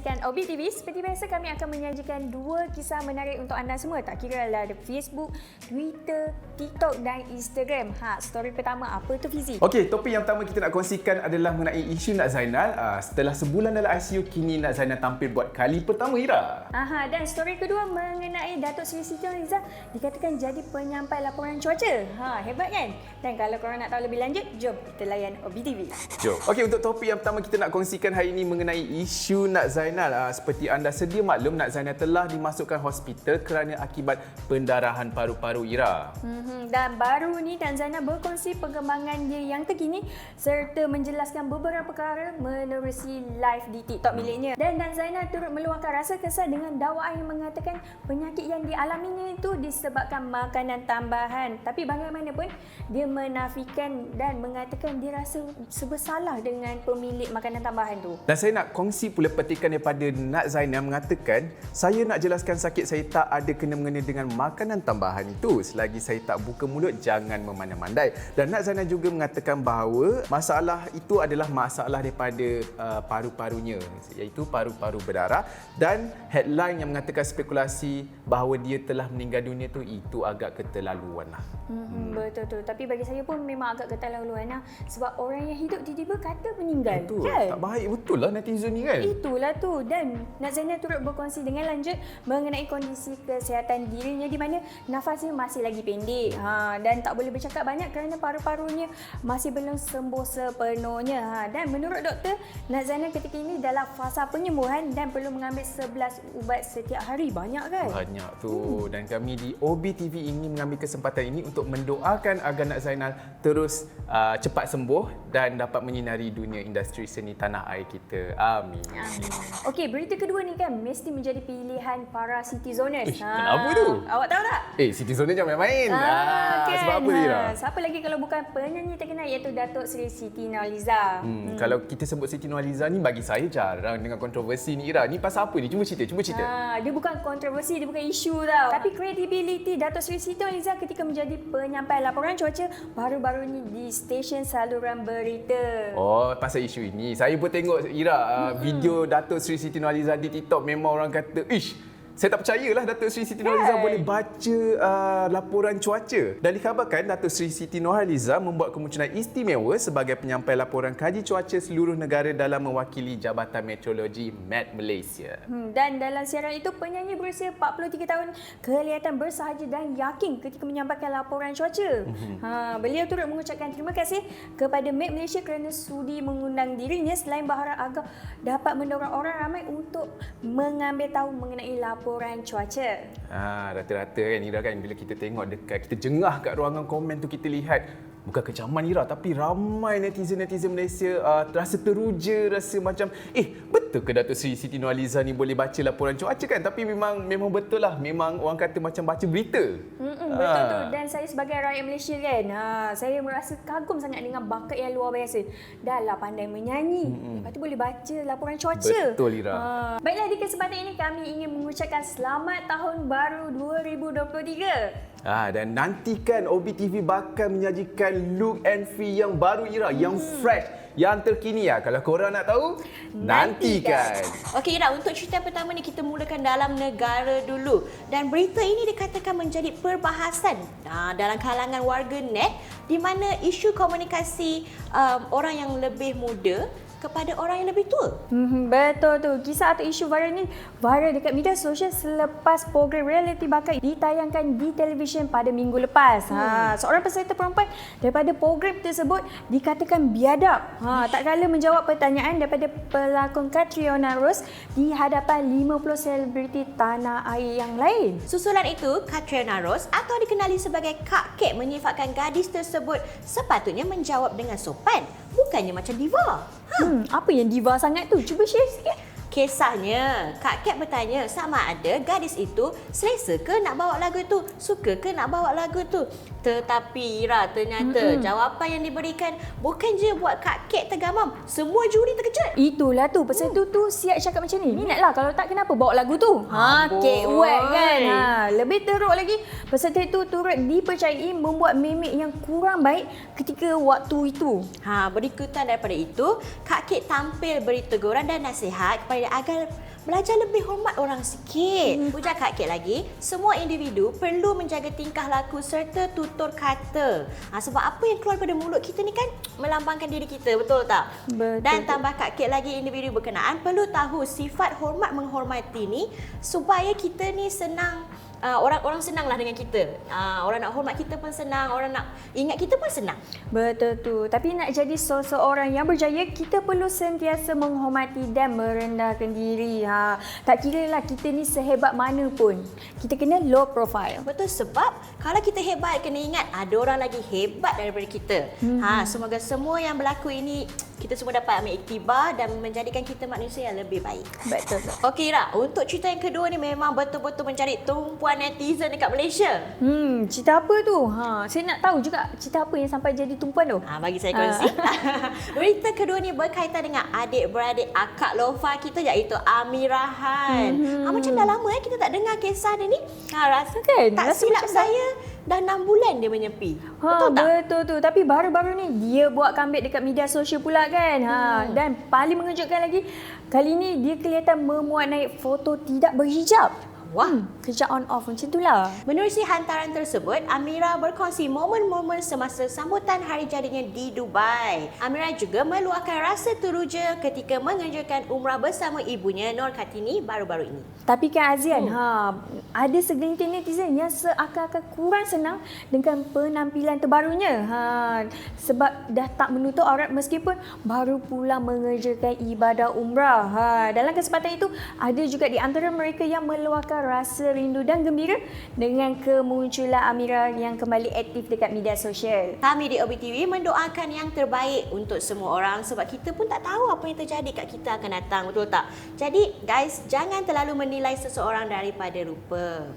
menyaksikan OB TV. Seperti biasa kami akan menyajikan dua kisah menarik untuk anda semua. Tak kira lah ada Facebook, Twitter, TikTok dan Instagram. Story pertama apa tu Fizi? Okey, topik yang pertama kita nak kongsikan adalah mengenai isu Nak Zainal. Setelah sebulan dalam ICU, kini Nak Zainal tampil buat kali pertama, Ira. Dan story kedua mengenai Datuk Seri Siti Nurhaliza dikatakan jadi penyampai laporan cuaca. Hebat kan? Dan kalau korang nak tahu lebih lanjut, jom kita layan OB TV. Jom. Okey, untuk topik yang pertama kita nak kongsikan hari ini mengenai isu Nak Zainal. Seperti anda sedia maklum, Nak Zainal telah dimasukkan hospital kerana akibat pendarahan paru-paru, Ira. Dan baru ni Nak Zainal berkongsi perkembangan dia yang terkini serta menjelaskan beberapa perkara menerusi live di TikTok miliknya. Dan Nak Zainal turut meluahkan rasa kesal dengan dakwaan yang mengatakan penyakit yang dialaminya itu disebabkan makanan tambahan. Tapi bagaimanapun, dia menafikan dan mengatakan dia rasa bersalah dengan pemilik makanan tambahan tu. Dan saya nak kongsi pula petikan daripada Nak Zainal mengatakan, saya nak jelaskan sakit saya tak ada kena-mengena dengan makanan tambahan itu. Selagi saya tak buka mulut, jangan memandai-mandai. Dan Nak Zainal juga mengatakan bahawa masalah itu adalah masalah daripada paru-parunya, iaitu paru-paru berdarah. Dan headline yang mengatakan spekulasi bahawa dia telah meninggal dunia tu, itu agak keterlaluan lah. Betul tu. Tapi bagi saya pun memang agak keterlaluan lah. Sebab orang yang hidup tiba-tiba kata meninggal. Betul. Kan? Tak baik betul lah netizen ni kan. Itulah tu. Dan Nak Zainal turut berkongsi dengan lanjut mengenai kondisi kesihatan dirinya di mana nafasnya masih lagi pendek. Dan tak boleh bercakap banyak kerana paru-parunya masih belum sembuh sepenuhnya. Dan menurut doktor, Nak Zainal ketika ini dalam fasa penyembuhan dan perlu mengambil 11 ubat setiap hari. Banyak kan? Banyak tu. Dan kami di OB TV ini mengambil kesempatan ini untuk mendoakan agar Nak Zainal terus cepat sembuh dan dapat menyinari dunia industri seni tanah air kita. Amin. Okey, berita kedua ni kan mesti menjadi pilihan para Citizoners. Kenapa tu? Awak tahu tak? Citizen jangan main-main. Kan? Sebab apa Ira? Siapa lagi kalau bukan penyanyi terkenal iaitu Datuk Seri Siti Nurhaliza. Kalau kita sebut Siti Nurhaliza ni, bagi saya jarang dengan kontroversi ni, Ira. Ni pasal apa ni? Cuba cerita. Dia bukan kontroversi, dia bukan isu tau. Tapi kredibiliti Datuk Seri Siti Nurhaliza ketika menjadi penyampai laporan cuaca baru-baru ni di stesen saluran berita. Oh, pasal isu ini. Saya pun tengok, Ira, video Datuk Seri Siti Nurhaliza di TikTok, memang orang kata, saya tak percayalah Datuk Seri Siti Nurhaliza boleh baca laporan cuaca. Dan dikhabarkan Datuk Seri Siti Nurhaliza membuat kemunculan istimewa sebagai penyampai laporan kaji cuaca seluruh negara dalam mewakili Jabatan Meteorologi MET Malaysia. Dan dalam siaran itu, penyanyi berusia 43 tahun kelihatan bersahaja dan yakin ketika menyampaikan laporan cuaca. Beliau turut mengucapkan terima kasih kepada MET Malaysia kerana sudi mengundang dirinya, selain berharap agar dapat mendorong orang ramai untuk mengambil tahu mengenai laporan cuaca. Rata-rata kan Ira kan, bila kita tengok dekat, kita jengah kat ruangan komen tu, kita lihat bukan kecaman Ira, tapi ramai netizen-netizen Malaysia rasa teruja, rasa macam betul ke Datuk Seri Siti Nurhaliza ni boleh baca laporan cuaca kan? Tapi memang betul lah, memang orang kata macam baca berita. Betul tu. Dan saya sebagai rakyat Malaysia kan, saya merasa kagum sangat dengan bakat yang luar biasa. Dah lah pandai menyanyi, lepas tu boleh baca laporan cuaca. Betul Ira. Baiklah, di kesempatan ini kami ingin mengucapkan selamat tahun baru 2023. Dan nantikan OB TV bakal menyajikan look and feel yang baru Ira, yang fresh, yang terkini ya. Kalau korang nak tahu, nantikan. Okey Ira, untuk cerita pertama ni kita mulakan dalam negara dulu. Dan berita ini dikatakan menjadi perbahasan dalam kalangan warga net, di mana isu komunikasi orang yang lebih muda kepada orang yang lebih tua. Betul tu. Kisah atau isu viral ni viral dekat media sosial selepas program reality bakal ditayangkan di televisyen pada minggu lepas. Seorang peserta perempuan daripada program tersebut dikatakan biadab. Tak kala menjawab pertanyaan daripada pelakon Catriona Rose di hadapan 50 selebriti tanah air yang lain. Susulan itu, Catriona Rose atau dikenali sebagai Kak Kek menyifatkan gadis tersebut sepatutnya menjawab dengan sopan, bukannya macam diva. Apa yang diva sangat tu? Cuba share sikit. Kisahnya, Kak Kat bertanya sama ada gadis itu selesa ke nak bawa lagu tu, suka ke nak bawa lagu tu. Tetapi Ira, ternyata jawapan yang diberikan bukan je buat Kak Kat tergamam, semua juri terkejut. Itulah tu, peserta tu siap cakap macam ni. Minatlah, kalau tak kenapa bawa lagu tu. Kek wet kan. Lebih teruk lagi, peserta itu turut dipercayai membuat mimik yang kurang baik ketika waktu itu. Berikutan daripada itu, Kak Kat tampil beri teguran dan nasihat kepada dia agar belajar lebih hormat orang sikit. Ujar Kak Kate lagi, semua individu perlu menjaga tingkah laku serta tutur kata. Sebab apa yang keluar pada mulut kita ni kan melambangkan diri kita, betul tak? Betul. Dan tambah Kak Kate lagi, individu berkenaan perlu tahu sifat hormat menghormati ni supaya kita ni senang, orang senanglah dengan kita. Orang nak hormat kita pun senang, orang nak ingat kita pun senang. Betul tu. Tapi nak jadi seseorang yang berjaya, kita perlu sentiasa menghormati dan merendahkan diri. Tak kira lah kita ni sehebat mana pun, kita kena low profile. Betul, sebab kalau kita hebat, kena ingat ada orang lagi hebat daripada kita. Semoga semua yang berlaku ini kita semua dapat ambil iktibar dan menjadikan kita manusia yang lebih baik. Betul. Okey Ra, untuk cerita yang kedua ni memang betul-betul mencari tumpuan netizen dekat Malaysia. Cerita apa tu? Saya nak tahu juga cerita apa yang sampai jadi tumpuan tu. Bagi saya kongsi. Berita kedua ni berkaitan dengan adik-beradik akak Lofa kita, iaitu Amirahan. Macam dah lama kita tak dengar kisah dia ni. Rasa Kan? tak Rasa silap macam saya dah 6 bulan dia menyepi. Betul tak? Betul tu. Tapi baru-baru ni dia buat comeback dekat media sosial pula kan. Dan paling mengejutkan lagi, kali ni dia kelihatan memuat naik foto tidak berhijab. Wah, Kerja on off macam itulah. menerusi hantaran tersebut, Amira berkongsi momen-momen semasa sambutan hari jadinya di Dubai. Amira juga meluahkan rasa teruja ketika mengerjakan umrah bersama ibunya Nur Kartini baru-baru ini. Tapi kan Azian, ada segelintir netizen yang seakan-akan kurang senang dengan penampilan terbarunya. Sebab dah tak menutup aurat meskipun baru pulang mengerjakan ibadah umrah. Dalam kesempatan itu, ada juga di antara mereka yang meluahkan rasa rindu dan gembira dengan kemunculan Amira yang kembali aktif dekat media sosial. Kami di OBTV mendoakan yang terbaik untuk semua orang sebab kita pun tak tahu apa yang terjadi kat kita akan datang, betul tak? Jadi guys, jangan terlalu menilai seseorang daripada rupa.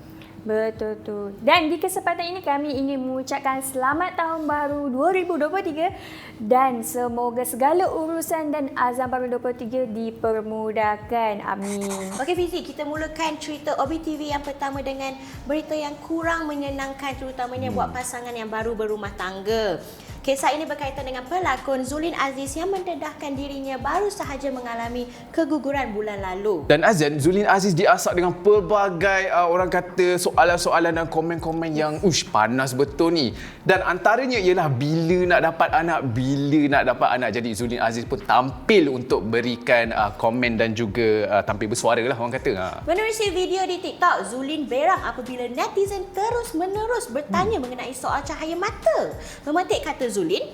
Betul tu. Dan di kesempatan ini kami ingin mengucapkan selamat tahun baru 2023 dan semoga segala urusan dan azam baru 2023 dipermudahkan. Amin. Okey Fizi, kita mulakan cerita OBTV yang pertama dengan berita yang kurang menyenangkan, terutamanya buat pasangan yang baru berumah tangga. Kisah ini berkaitan dengan pelakon Zulin Aziz yang mendedahkan dirinya baru sahaja mengalami keguguran bulan lalu. Dan Azan, Zulin Aziz diasak dengan pelbagai orang kata soalan-soalan dan komen-komen yang panas betul ni. Dan antaranya ialah bila nak dapat anak, bila nak dapat anak. Jadi Zulin Aziz pun tampil untuk berikan komen dan juga tampil bersuara lah orang kata. Menerusi video di TikTok, Zulin berang apabila netizen terus-menerus bertanya mengenai soal cahaya mata. Memetik kata Zulin,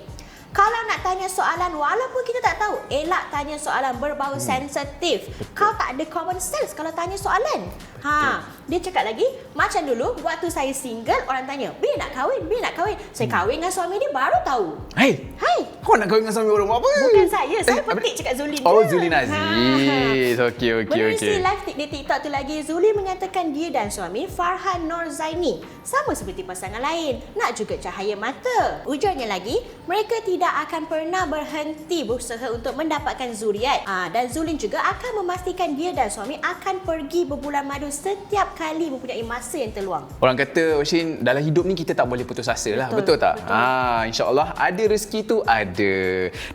kalau nak tanya soalan walaupun kita tak tahu, elak tanya soalan berbau sensitif. Kau tak ada common sense kalau tanya soalan. Dia cakap lagi, macam dulu waktu saya single, orang tanya, bila nak kahwin? Bila nak kahwin? Saya kahwin dengan suami dia baru tahu. Hai, kau nak kahwin dengan suami orang buat apa? Bukan saya petik cakap Zulin. Oh, Zulin Aziz. Okey. Menerusi live di TikTok tu lagi, Zulin menyatakan dia dan suami Farhan Nur Zaini sama seperti pasangan lain, nak juga cahaya mata. Ujarnya lagi, mereka tidak akan pernah berhenti berusaha untuk mendapatkan zuriat. Dan Zulin juga akan memastikan dia dan suami akan pergi berbulan madu setiap kali mempunyai masa yang terluang. Orang kata, Oshin, dalam hidup ni kita tak boleh putus asa lah. Betul tak? InsyaAllah ada rezeki tu ada.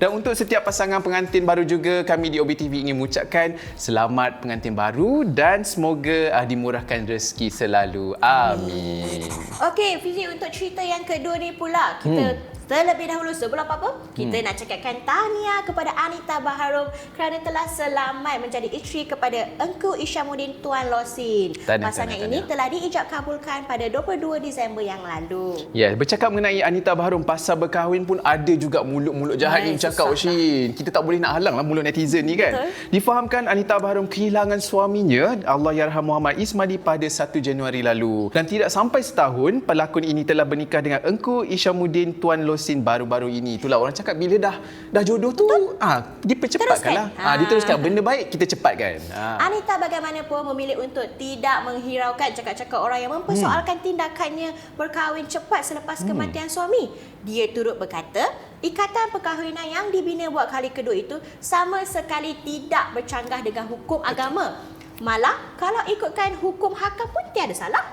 Dan untuk setiap pasangan pengantin baru juga, kami di OBTV ingin mengucapkan selamat pengantin baru dan semoga dimurahkan rezeki selalu. Amin. Okey, Fizi, untuk cerita yang kedua ni pula, kita terlebih dahulu sebelum apa-apa, kita nak cakapkan tahniah kepada Anita Baharom kerana telah selamat menjadi isteri kepada Engku Isyamuddin Tuan Losin. Pasangan ini telah diijab kabulkan pada 22 Disember yang lalu. Ya, bercakap mengenai Anita Baharom pasal berkahwin pun ada juga mulut-mulut jahat ni bercakap, Oshin. Kita tak boleh nak halang lah mulut netizen ni kan. Betul. Difahamkan Anita Baharom kehilangan suaminya, Allahyarham Muhammad Ismadi, pada 1 Januari lalu. Dan tidak sampai setahun, pelakon ini telah bernikah dengan Engku Isyamuddin Tuan Losin baru-baru ini. Itulah orang cakap bila dah jodoh tu, dipercepatkanlah. Diteruskan. Benda baik kita cepatkan. Anita bagaimanapun memilih untuk tidak menghiraukan cakap-cakap orang yang mempersoalkan tindakannya berkahwin cepat selepas kematian suami. Dia turut berkata, ikatan perkahwinan yang dibina buat kali kedua itu sama sekali tidak bercanggah dengan hukum agama. Malah, kalau ikutkan hukum hakam pun tiada salah.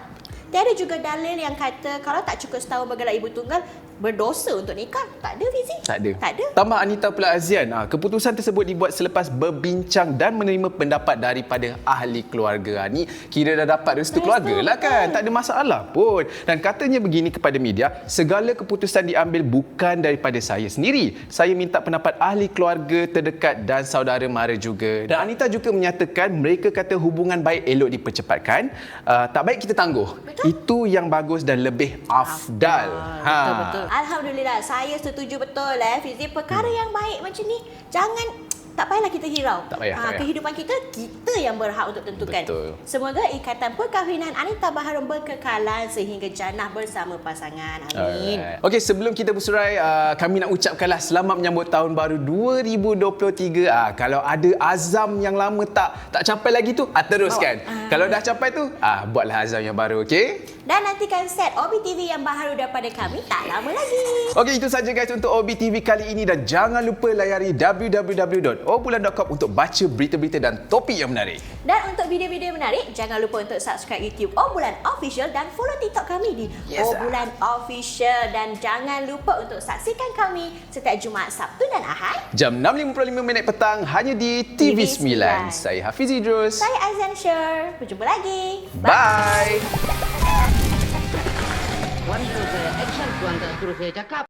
Tiada juga dalil yang kata kalau tak cukup setahun bergelar ibu tunggal, berdosa untuk nikah? Tak ada, Fizi. Tak ada. Tak ada. Tambah Anita pula Azian, keputusan tersebut dibuat selepas berbincang dan menerima pendapat daripada ahli keluarga. Ni kira dah dapat restu keluarga lah kan. Tak ada masalah pun. Dan katanya begini kepada media, segala keputusan diambil bukan daripada saya sendiri. Saya minta pendapat ahli keluarga terdekat dan saudara mara juga. Dan Anita juga menyatakan mereka kata hubungan baik elok dipercepatkan, tak baik kita tangguh. Betul. Itu yang bagus dan lebih afdal. Betul-betul. Alhamdulillah, saya setuju betul Fizi. Perkara yang baik macam ni, tak payahlah kita hirau. Tak payah. Kehidupan kita yang berhak untuk tentukan. Betul. Semoga ikatan perkahwinan Anita Baharum berkekalan sehingga jannah bersama pasangan. Amin. Okey, sebelum kita bersurai, kami nak ucapkanlah selamat menyambut tahun baru 2023. Kalau ada azam yang lama tak capai lagi tu, teruskan. Kalau dah capai tu, buatlah azam yang baru, okey? Dan nantikan set OBTV yang baharu daripada kami tak lama lagi. Okey, itu saja guys untuk OBTV kali ini, dan jangan lupa layari www.obulan.com untuk baca berita-berita dan topik yang menarik. Dan untuk video-video menarik, jangan lupa untuk subscribe YouTube Obulan Official dan follow TikTok kami di Obulan Official. Dan jangan lupa untuk saksikan kami setiap Jumaat, Sabtu dan Ahad jam 6.55 petang hanya di TV9. Saya Hafiz Idrus. Saya Aizan Sher. Berjumpa lagi. Bye. Tuan suruh saya action, tuan tak suruh saya cakap.